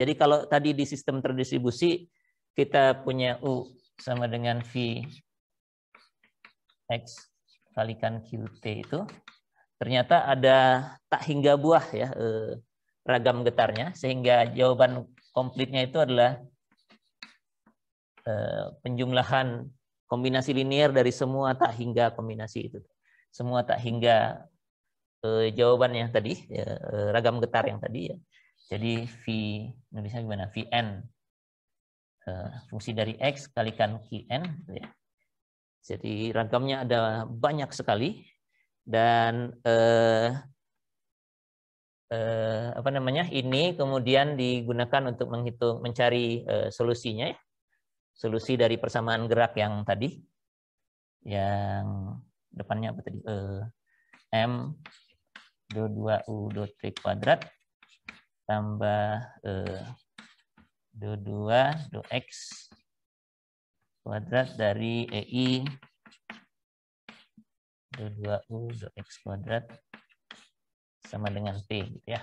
Jadi kalau tadi di sistem terdistribusi kita punya U sama dengan V X kalikan QT itu, ternyata ada tak hingga buah ya ragam getarnya, sehingga jawaban komplitnya itu adalah penjumlahan kombinasi linear dari semua tak hingga kombinasi itu. Semua tak hingga jawaban yang tadi, ragam getar yang tadi ya. Jadi V, nulisnya gimana? Vn fungsi dari X kalikan Qn gitu ya. Jadi ragamnya ada banyak sekali dan apa namanya, ini kemudian digunakan untuk mencari solusinya ya. Solusi dari persamaan gerak yang tadi, yang depannya apa tadi, M do2U do T kuadrat tambah do2 do X kuadrat dari EI do2U do X kuadrat sama dengan P gitu ya.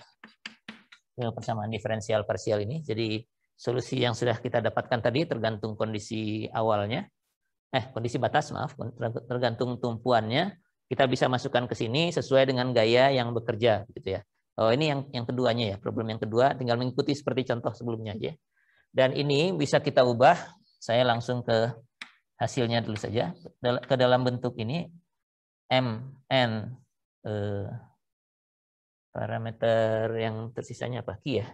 Itu persamaan diferensial parsial ini. Jadi solusi yang sudah kita dapatkan tadi tergantung kondisi awalnya. Kondisi batas, maaf, tergantung tumpuannya. Kita bisa masukkan ke sini sesuai dengan gaya yang bekerja gitu ya. Oh, ini yang keduanya ya, problem yang kedua, tinggal mengikuti seperti contoh sebelumnya aja. Dan ini bisa kita ubah, saya langsung ke hasilnya dulu saja. Ke dalam bentuk ini, MN, parameter yang tersisanya apa? Ki ya?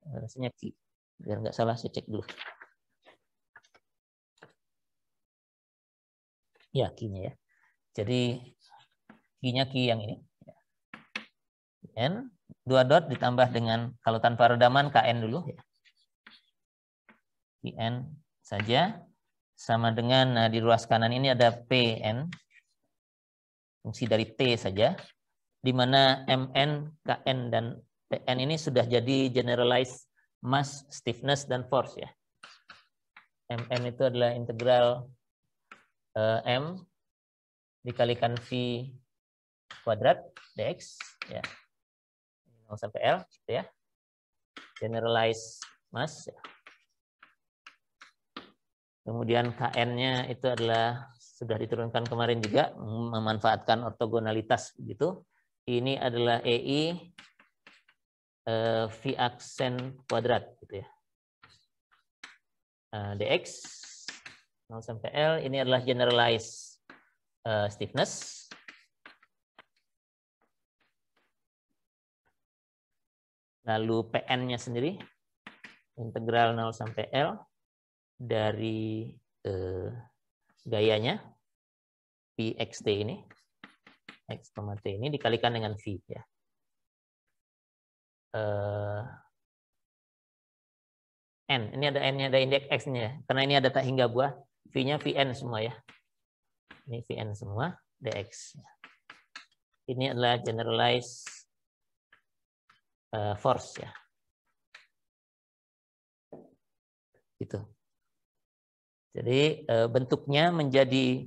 Rasanya Ki. Biar nggak salah, saya cek dulu. Ya, Ki-nya ya. Jadi, Ki-nya Ki yang ini. N, 2 dot ditambah dengan, kalau tanpa redaman, KN dulu ya. N saja sama dengan, nah, di ruas kanan ini ada PN, fungsi dari T saja, di mana MN, KN, dan PN ini sudah jadi generalized mass, stiffness, dan force ya. MN itu adalah integral M dikalikan V kuadrat dx ya, 0 sampai L gitu ya, generalized mass ya. Kemudian KN-nya itu adalah sudah diturunkan kemarin juga, memanfaatkan ortogonalitas begitu. Ini adalah EI V aksen kuadrat gitu ya. Dx 0 sampai L, ini adalah generalized stiffness. Lalu PN-nya sendiri integral 0 sampai L dari gayanya Pxt ini, X, T ini dikalikan dengan V ya. N, ini ada N-nya, ada indeks X-nya, karena ini ada tak hingga buah, V-nya Vn semua ya. Ini Vn semua, dx. Ini adalah generalized force ya. Gitu. Jadi bentuknya menjadi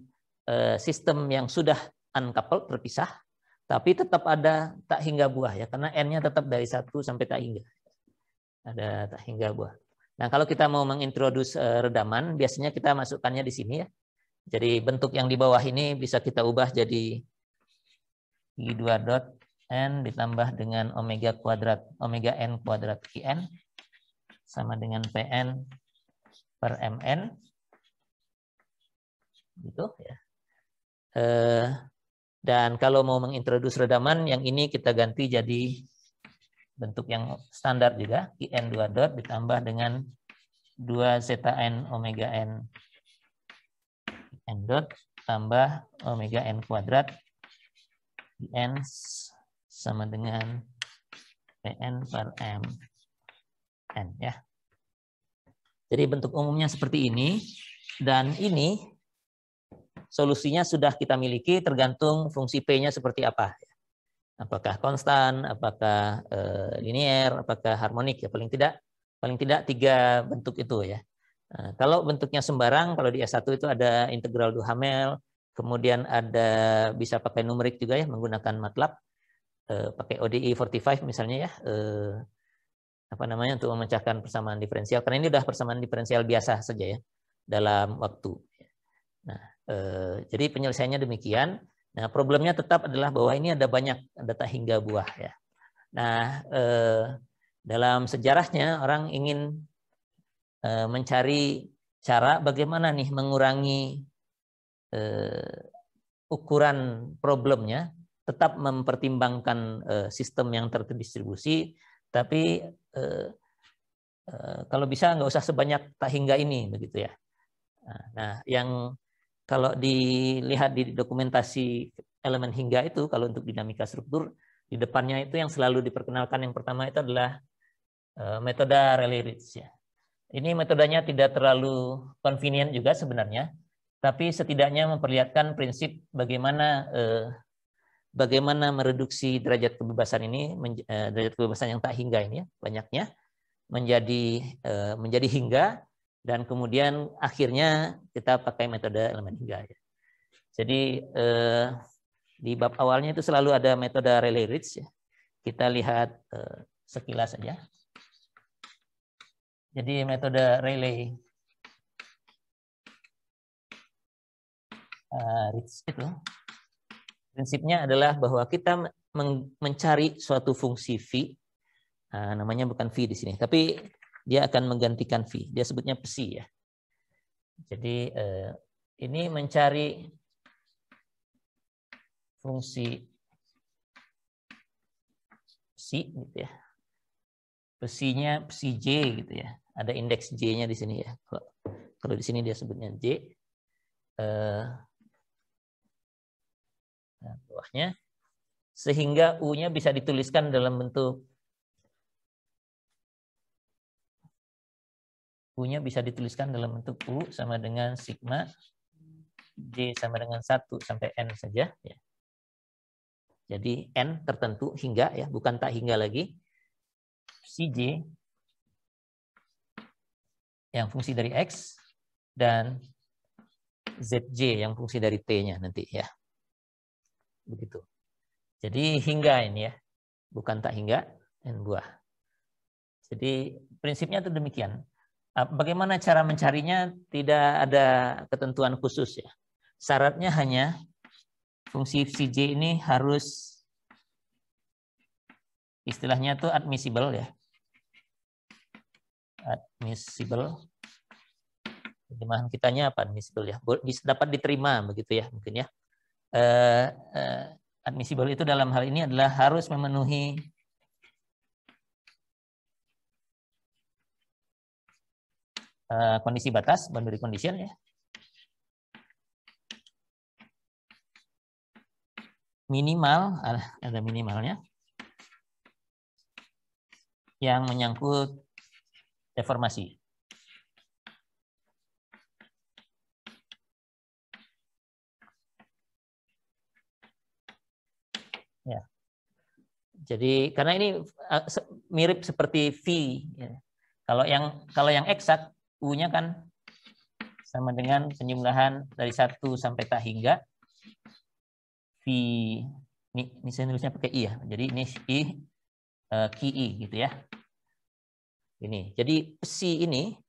sistem yang sudah uncoupled, terpisah, tapi tetap ada tak hingga buah ya, karena N-nya tetap dari 1 sampai tak hingga. Ada tak hingga buah. Nah, kalau kita mau mengintroduce redaman, biasanya kita masukkannya di sini ya. Jadi bentuk yang di bawah ini bisa kita ubah jadi I2 dot N ditambah dengan omega kuadrat, omega N kuadrat Qn sama dengan Pn per Mn. Gitu ya. Dan kalau mau mengintroduce redaman, yang ini kita ganti jadi bentuk yang standar juga, Qn 2 dot ditambah dengan 2 zeta N omega N N dot tambah omega N kuadrat N sama dengan Pn per M N ya. Jadi bentuk umumnya seperti ini, dan ini solusinya sudah kita miliki tergantung fungsi P-nya seperti apa. Apakah konstan, apakah linear, apakah harmonik ya, paling tidak 3 bentuk itu ya. Nah, kalau bentuknya sembarang, kalau di S1 itu ada integral Duhamel, kemudian ada bisa pakai numerik juga ya, menggunakan MATLAB, pakai ODE 45 misalnya ya, apa namanya untuk memecahkan persamaan diferensial, karena ini udah persamaan diferensial biasa saja ya dalam waktu. Nah, jadi penyelesaiannya demikian. Nah, problemnya tetap adalah bahwa ini ada banyak data hingga buah ya. Nah, dalam sejarahnya orang ingin mencari cara bagaimana nih mengurangi ukuran problemnya, tetap mempertimbangkan sistem yang terdistribusi, tapi kalau bisa nggak usah sebanyak tak hingga ini begitu ya. Nah, yang kalau dilihat di dokumentasi elemen hingga itu, kalau untuk dinamika struktur, di depannya itu yang selalu diperkenalkan yang pertama itu adalah metode Rayleigh-Ritz ya. Ini metodenya tidak terlalu convenient juga sebenarnya, tapi setidaknya memperlihatkan prinsip bagaimana bagaimana mereduksi derajat kebebasan ini, derajat kebebasan yang tak hingga ini ya, banyaknya menjadi hingga, dan kemudian akhirnya kita pakai metode elemen hingga ya. Jadi di bab awalnya itu selalu ada metode Rayleigh-Ritz ya. Kita lihat sekilas saja. Jadi metode Rayleigh-Ritz itu prinsipnya adalah bahwa kita mencari suatu fungsi phi, namanya bukan phi di sini, tapi dia akan menggantikan phi. Dia sebutnya psi ya. Jadi ini mencari fungsi psi gitu ya. Psinya psi j gitu ya. Ada indeks j-nya di sini ya. Kalau di sini dia sebutnya j. Nah, bawahnya, sehingga u-nya bisa dituliskan dalam bentuk u-nya bisa dituliskan dalam bentuk u sama dengan sigma j sama dengan 1 sampai n saja ya. Jadi n tertentu hingga ya, bukan tak hingga lagi. Cj yang fungsi dari x dan zj yang fungsi dari t-nya nanti ya. Begitu. Jadi hingga ini ya, bukan tak hingga n buah. Jadi prinsipnya itu demikian. Bagaimana cara mencarinya tidak ada ketentuan khusus ya. Syaratnya hanya fungsi Cj ini harus istilahnya itu admissible ya. Admissible. Terjemahan kitanya apa admissible ya? Dapat diterima begitu ya mungkin ya. Admissible itu dalam hal ini adalah harus memenuhi kondisi batas, boundary condition ya. Minimal, ada minimalnya, yang menyangkut deformasi. Ya. Jadi karena ini mirip seperti V. Ya. Kalau yang eksak, U-nya kan sama dengan penjumlahan dari 1 sampai tak hingga V. Ini saya nulisnya pakai I ya. Jadi ini I QI gitu ya. Ini. Jadi psi ini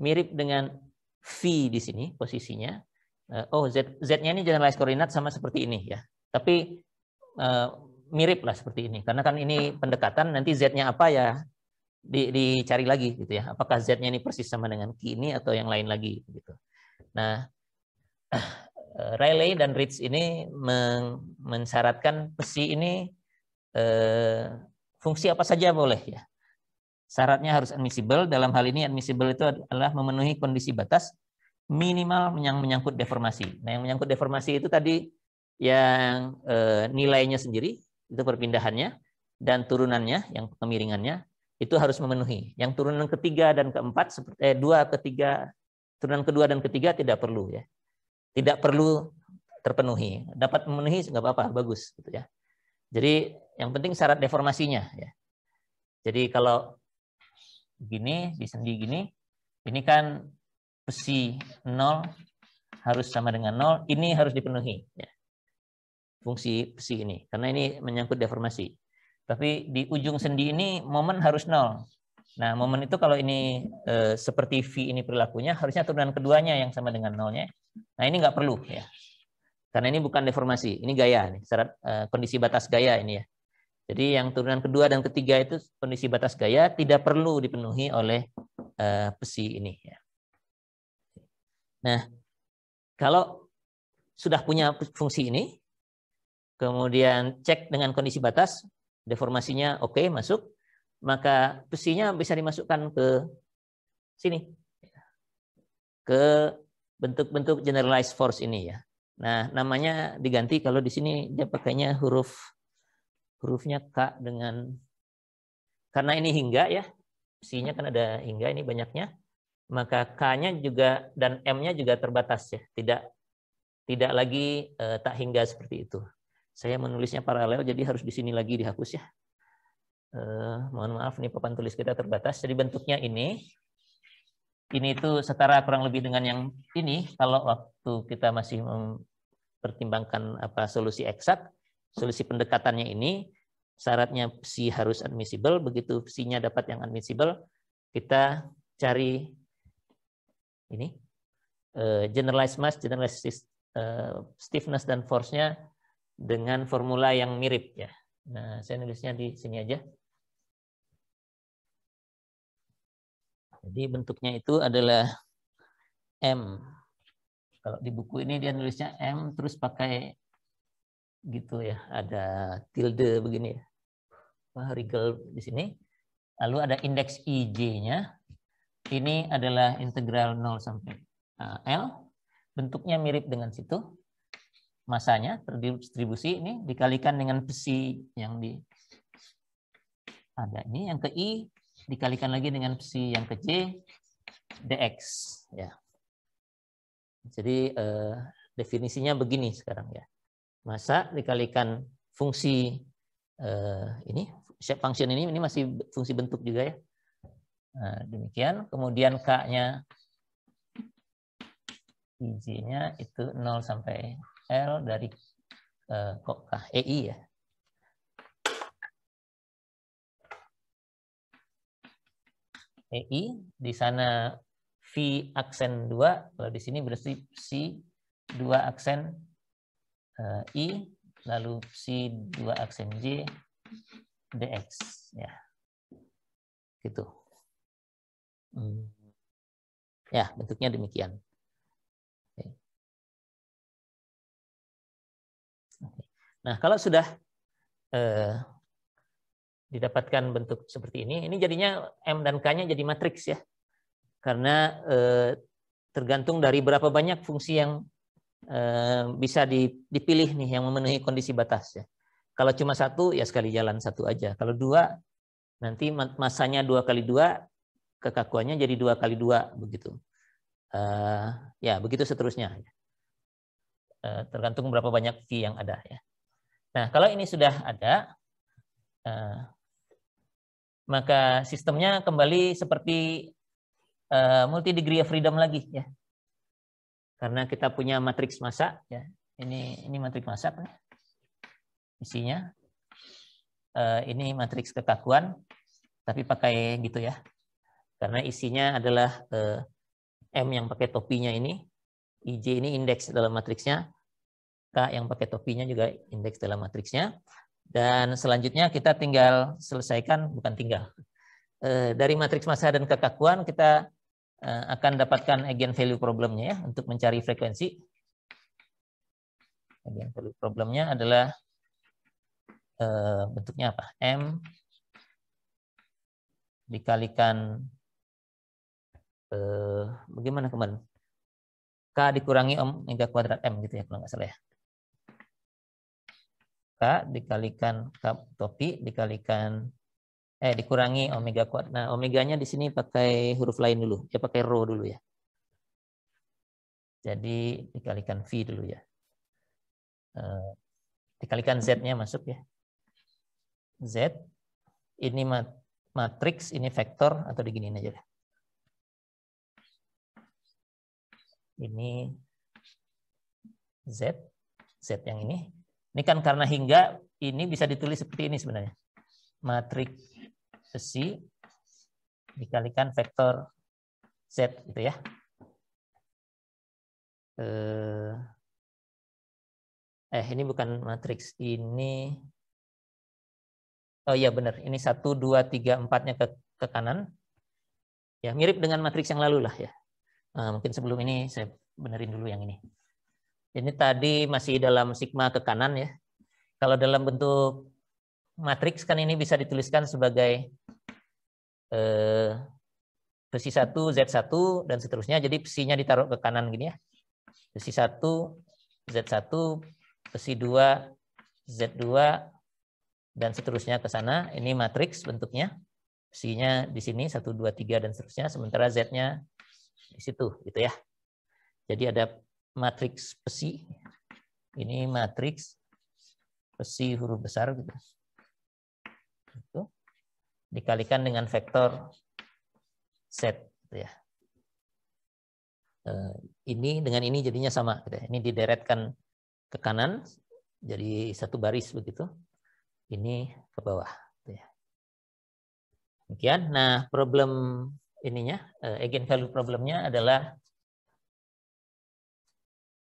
mirip dengan V di sini posisinya. Z-nya ini generalized koordinat sama seperti ini ya. Tapi mirip lah seperti ini. Karena kan ini pendekatan, nanti Z-nya apa ya dicari lagi gitu ya. Apakah Z-nya ini persis sama dengan Q ini atau yang lain lagi gitu. Nah, Rayleigh dan Ritz ini mensyaratkan psi ini fungsi apa saja boleh ya. Syaratnya harus admissible. Dalam hal ini admissible itu adalah memenuhi kondisi batas minimal yang menyangkut deformasi. Nah, yang menyangkut deformasi itu tadi yang nilainya sendiri, itu perpindahannya, dan turunannya, yang kemiringannya, itu harus memenuhi. Yang turunan ketiga dan keempat, turunan kedua dan ketiga tidak perlu ya. Tidak perlu terpenuhi. Dapat memenuhi nggak apa-apa, bagus gitu ya. Jadi yang penting syarat deformasinya ya. Jadi kalau gini, di sendi gini, ini kan psi 0 harus sama dengan 0, ini harus dipenuhi ya. Fungsi psi ini, karena ini menyangkut deformasi. Tapi di ujung sendi ini momen harus 0. Nah, momen itu kalau ini seperti V ini perilakunya, harusnya turunan keduanya yang sama dengan nolnya. Nah, ini nggak perlu ya. Karena ini bukan deformasi, ini gaya nih, syarat kondisi batas gaya ini ya. Jadi yang turunan kedua dan ketiga itu kondisi batas gaya tidak perlu dipenuhi oleh besi ini ya. Nah, kalau sudah punya fungsi ini, kemudian cek dengan kondisi batas, deformasinya oke, masuk, maka besinya bisa dimasukkan ke sini, ke bentuk-bentuk generalized force ini ya. Nah, namanya diganti kalau di sini dia pakainya hurufnya K dengan, karena ini hingga ya, besinya kan ada hingga ini banyaknya, maka K-nya juga dan M-nya juga terbatas ya, tidak lagi tak hingga seperti itu. Saya menulisnya paralel, jadi harus di sini lagi dihapus ya. Mohon maaf, nih papan tulis kita terbatas. Jadi bentuknya ini itu setara kurang lebih dengan yang ini. Kalau waktu kita masih mempertimbangkan solusi eksak, solusi pendekatannya ini syaratnya psi harus admissible. Begitu psinya dapat yang admissible, kita cari ini generalized mass, generalized stiffness dan force-nya dengan formula yang mirip ya. Nah, saya nulisnya di sini aja. Jadi bentuknya itu adalah M. Kalau di buku ini dia nulisnya M terus pakai gitu ya, ada tilde begini ya. Wrinkle di sini. Lalu ada indeks IJ-nya. Ini adalah integral 0 sampai L. Bentuknya mirip dengan situ. Masanya terdistribusi ini dikalikan dengan besi yang di ada ini, yang ke I dikalikan lagi dengan psi yang ke J dx ya. Jadi definisinya begini sekarang ya. Massa dikalikan fungsi ini shape function ini masih fungsi bentuk juga ya. Nah, demikian. Kemudian K-nya IJ-nya itu 0 sampai L dari kok K EI ya. EI, di sana V aksen 2, kalau di sini berarti psi 2 aksen I, lalu psi 2 aksen J, dx. Ya, gitu. Ya, bentuknya demikian. Nah, kalau sudah didapatkan bentuk seperti ini jadinya M dan K-nya jadi matriks ya. Karena tergantung dari berapa banyak fungsi yang bisa dipilih nih yang memenuhi kondisi batas ya. Kalau cuma satu ya sekali jalan satu aja. Kalau dua nanti masanya 2 kali 2, kekakuannya jadi 2 kali 2 begitu. Ya begitu seterusnya. Tergantung berapa banyak V yang ada ya. Nah kalau ini sudah ada, maka sistemnya kembali seperti multi degree of freedom lagi ya. Karena kita punya matriks massa ya. Ini matriks massa kan? Isinya. Ini matriks kekakuan tapi pakai gitu ya. Karena isinya adalah M yang pakai topinya ini, IJ ini indeks dalam matriksnya, K yang pakai topinya juga indeks dalam matriksnya. Dan selanjutnya kita tinggal selesaikan, bukan tinggal. Dari matriks massa dan kekakuan kita akan dapatkan eigenvalue problemnya ya untuk mencari frekuensi. Eigenvalue problemnya adalah bentuknya apa? M dikalikan bagaimana kemarin? K dikurangi omega kuadrat M gitu ya kalau nggak salah ya. K dikalikan K topi dikalikan dikurangi omega kuadrat. Nah, omeganya di sini pakai huruf lain dulu. Ya pakai rho dulu ya. Jadi dikalikan V dulu ya. Dikalikan Z-nya masuk ya. Z ini matriks, ini vektor atau diginiin aja deh. Ini Z yang ini. Ini kan karena hingga ini bisa ditulis seperti ini sebenarnya. Matriks besi dikalikan vektor Z gitu ya. Ini bukan matriks ini. Oh iya benar, ini 1, 2, 3, 4-nya ke kanan. Ya, mirip dengan matriks yang lalu lah ya. Mungkin sebelum ini saya benerin dulu yang ini. Ini tadi masih dalam sigma ke kanan ya. Kalau dalam bentuk matriks kan ini bisa dituliskan sebagai psi 1, Z1, dan seterusnya. Jadi psi-nya ditaruh ke kanan gini ya. Psi 1, Z1, psi 2, Z2, dan seterusnya ke sana. Ini matriks bentuknya. Psi-nya di sini 1, 2, 3, dan seterusnya. Sementara Z-nya di situ gitu ya. Jadi ada matriks psi. Ini matriks psi huruf besar gitu. Itu dikalikan dengan vektor Z gitu ya. Ini dengan ini jadinya sama gitu ya. Ini dideretkan ke kanan jadi satu baris begitu. Ini ke bawah gitu ya. Demikian. Nah, problem ininya eigenvalue problemnya adalah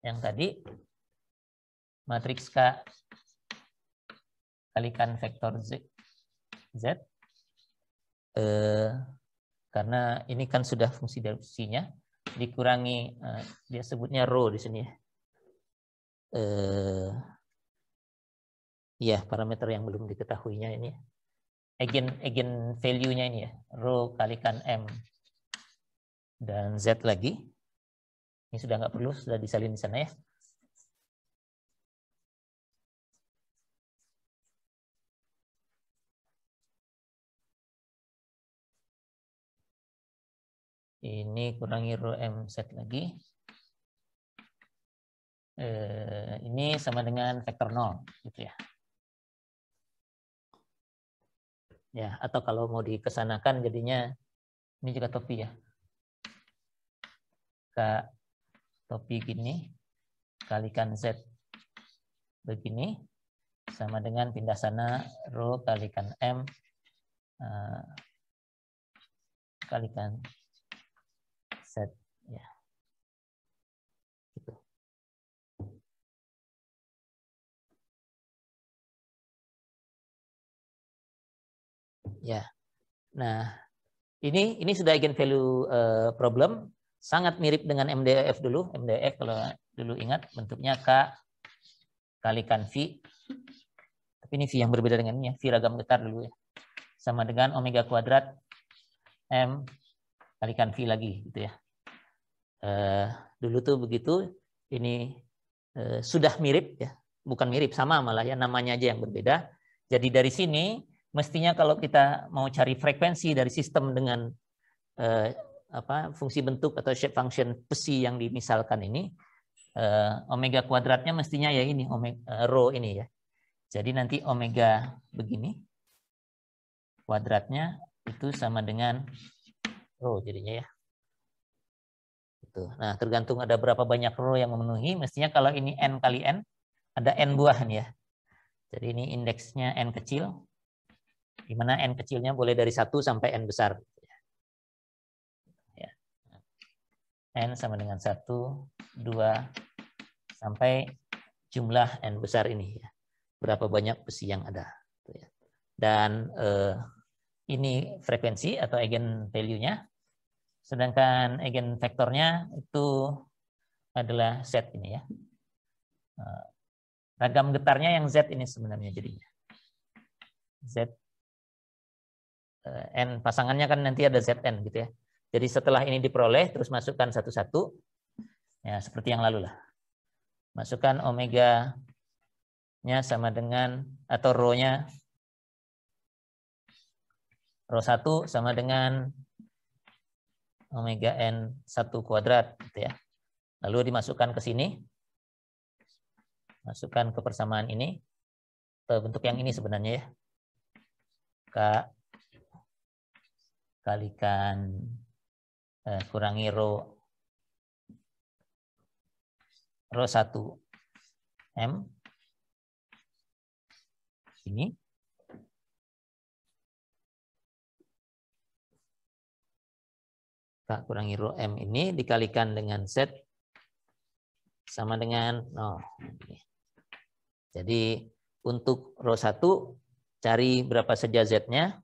yang tadi matriks K kalikan vektor Z. Karena ini kan sudah fungsi dari fungsinya dikurangi dia sebutnya rho di sini ya. Ya, parameter yang belum diketahuinya ini. Eigen value-nya ini ya, rho kalikan M dan Z lagi. Ini sudah nggak perlu, sudah disalin di sana ya. Ini kurangi rho M Z lagi. Ini sama dengan vektor 0 gitu ya. Ya, atau kalau mau dikesanakan jadinya ini juga topi ya. Topi gini kalikan Z begini sama dengan pindah sana rho kalikan M kalikan Z ya. Gitu. Ya. Nah, ini sudah eigenvalue problem, sangat mirip dengan MDF dulu. MDF kalau dulu ingat bentuknya K kalikan V. Tapi ini V yang berbeda dengan ini ya, V ragam getar dulu ya. Sama dengan omega kuadrat M kalikan V lagi gitu ya. Dulu tuh begitu, ini sudah mirip ya, bukan mirip, sama malah ya, namanya aja yang berbeda. Jadi dari sini mestinya kalau kita mau cari frekuensi dari sistem dengan fungsi bentuk atau shape function psi yang dimisalkan ini, omega kuadratnya mestinya ya ini rho ini ya. Jadi nanti omega begini kuadratnya itu sama dengan rho jadinya ya. Nah, tergantung ada berapa banyak rho yang memenuhi. Mestinya kalau ini n kali n, ada n buah nih ya. Jadi ini indeksnya n kecil, di mana n kecilnya boleh dari 1 sampai n besar. Ya. N sama dengan 1, 2, sampai jumlah n besar ini. Ya. Berapa banyak besi yang ada. Dan ini frekuensi atau eigen value-nya. Sedangkan eigen vektornya itu adalah Z ini ya. Ragam getarnya yang Z ini sebenarnya jadinya. Z N pasangannya kan nanti ada ZN gitu ya. Jadi setelah ini diperoleh terus masukkan satu-satu. Ya seperti yang lalu lah. Masukkan omega-nya sama dengan atau rho-nya rho 1 sama dengan omega n 1 kuadrat gitu ya. Lalu dimasukkan ke sini. Masukkan ke persamaan ini. Bentuk yang ini sebenarnya ya. K kalikan kurangi rho 1 M ini K kurangi rho M ini dikalikan dengan Z sama dengan 0. Jadi untuk rho 1 cari berapa saja Z-nya.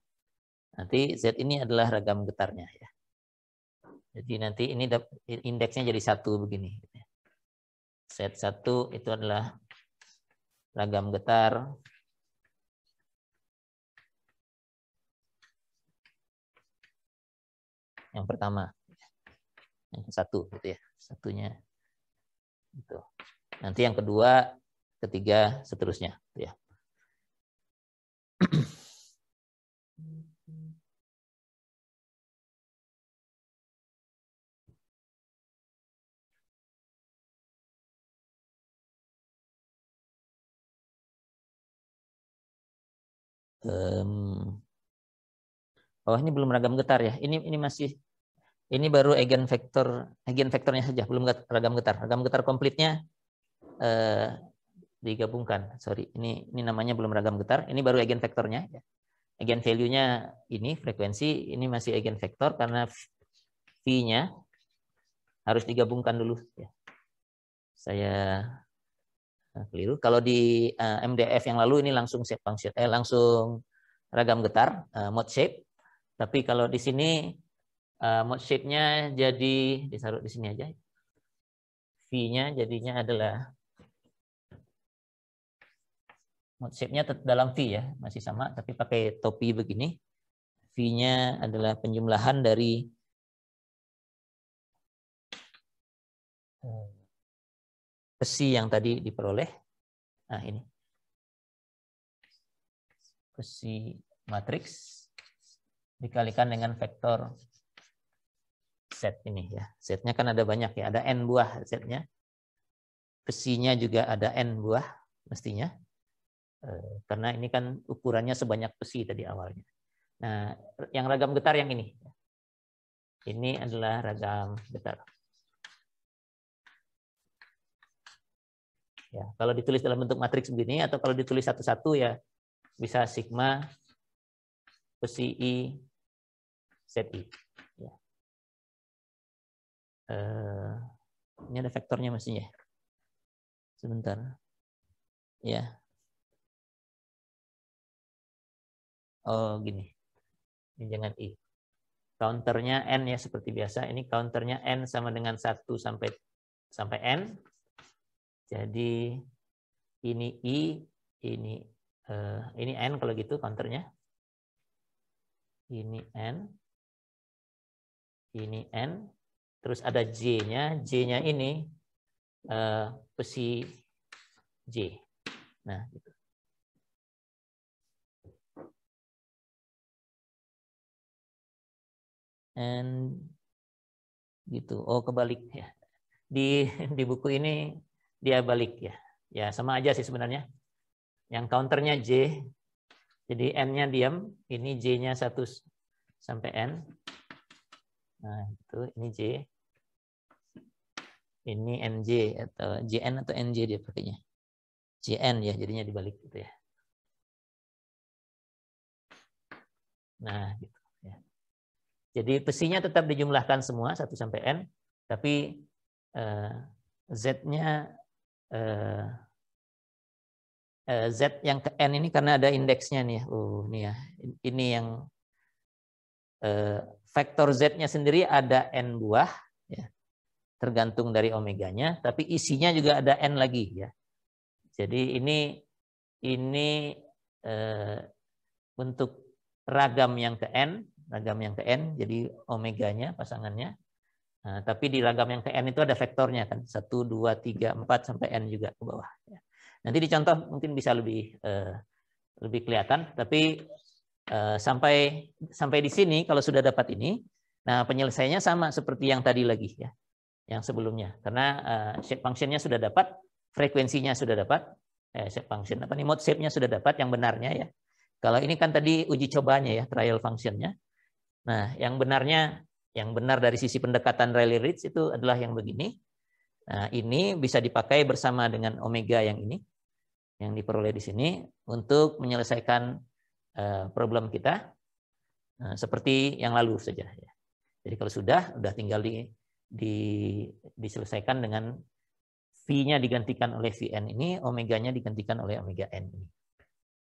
Nanti Z ini adalah ragam getarnya ya. Jadi nanti ini indeksnya jadi 1 begini. Z1 itu adalah ragam getar yang pertama. Yang satu gitu ya. Satunya itu. Nanti yang kedua, ketiga, seterusnya gitu ya. Oh, ini belum ragam getar ya. Ini masih, ini baru eigenvektornya saja, belum ragam getar. Ragam getar komplitnya digabungkan. Sorry, ini namanya belum ragam getar. Ini baru eigenvektornya. Ya. Eigen value-nya ini frekuensi, ini masih eigenvektor karena V-nya harus digabungkan dulu. Ya. Saya keliru. Kalau di MDF yang lalu ini langsung shape function, langsung ragam getar, mode shape. Tapi kalau di sini mode shape-nya jadi ditaruh di sini aja. V-nya jadinya adalah mode shape-nya dalam V ya, masih sama tapi pakai topi begini. V-nya adalah penjumlahan dari besi yang tadi diperoleh. Nah, ini. Besi matriks dikalikan dengan vektor Z ini ya. Z-nya kan ada banyak ya, ada N buah Z-nya. Besinya juga ada N buah mestinya. Karena ini kan ukurannya sebanyak besi tadi awalnya. Nah, yang ragam getar yang ini. Ini adalah ragam getar. Ya, kalau ditulis dalam bentuk matriks begini atau kalau ditulis satu-satu ya bisa sigma besi I ZI. Ya. Ini ada vektornya mestinya. Sebentar. Ya. Oh, gini. Ini jangan I. Counternya N ya seperti biasa. Ini counternya N sama dengan 1 sampai N. Jadi ini I, ini N kalau gitu counternya. Ini N. Ini N. Terus ada J-nya. J-nya ini besi J. Nah, gitu. And gitu. Oh, kebalik ya. Di buku ini dia balik ya. Ya, sama aja sih sebenarnya. Yang counternya J. Jadi N-nya diam, ini J-nya 1 sampai N. Nah, itu ini J. Ini NJ atau JN atau NJ dia pakainya. JN ya, jadinya dibalik gitu ya. Nah, gitu ya. Jadi besinya tetap dijumlahkan semua 1 sampai N, tapi Z-nya Z yang ke N ini karena ada indeksnya nih. Oh, ini ya. Ini yang vektor Z-nya sendiri ada N buah ya. Tergantung dari omeganya, tapi isinya juga ada N lagi ya. Jadi ini untuk ragam yang ke N, jadi omeganya pasangannya. Nah, tapi di ragam yang ke N itu ada vektornya kan, 1, 2, 3, 4 sampai N juga ke bawah. Ya. Nanti dicontoh mungkin bisa lebih kelihatan, tapi sampai di sini kalau sudah dapat ini, nah penyelesaiannya sama seperti yang tadi lagi ya. Yang sebelumnya, karena shape function-nya sudah dapat, frekuensinya sudah dapat, shape function apa nih, mode shape-nya sudah dapat yang benarnya ya. Kalau ini kan tadi uji cobanya ya, trial function-nya. Nah, yang benarnya, yang benar dari sisi pendekatan Rayleigh-Ritz itu adalah yang begini. Nah, ini bisa dipakai bersama dengan omega yang ini, yang diperoleh di sini untuk menyelesaikan problem kita seperti yang lalu saja ya. Jadi kalau sudah tinggal diselesaikan dengan V-nya digantikan oleh Vn ini, omeganya digantikan oleh omega n ini.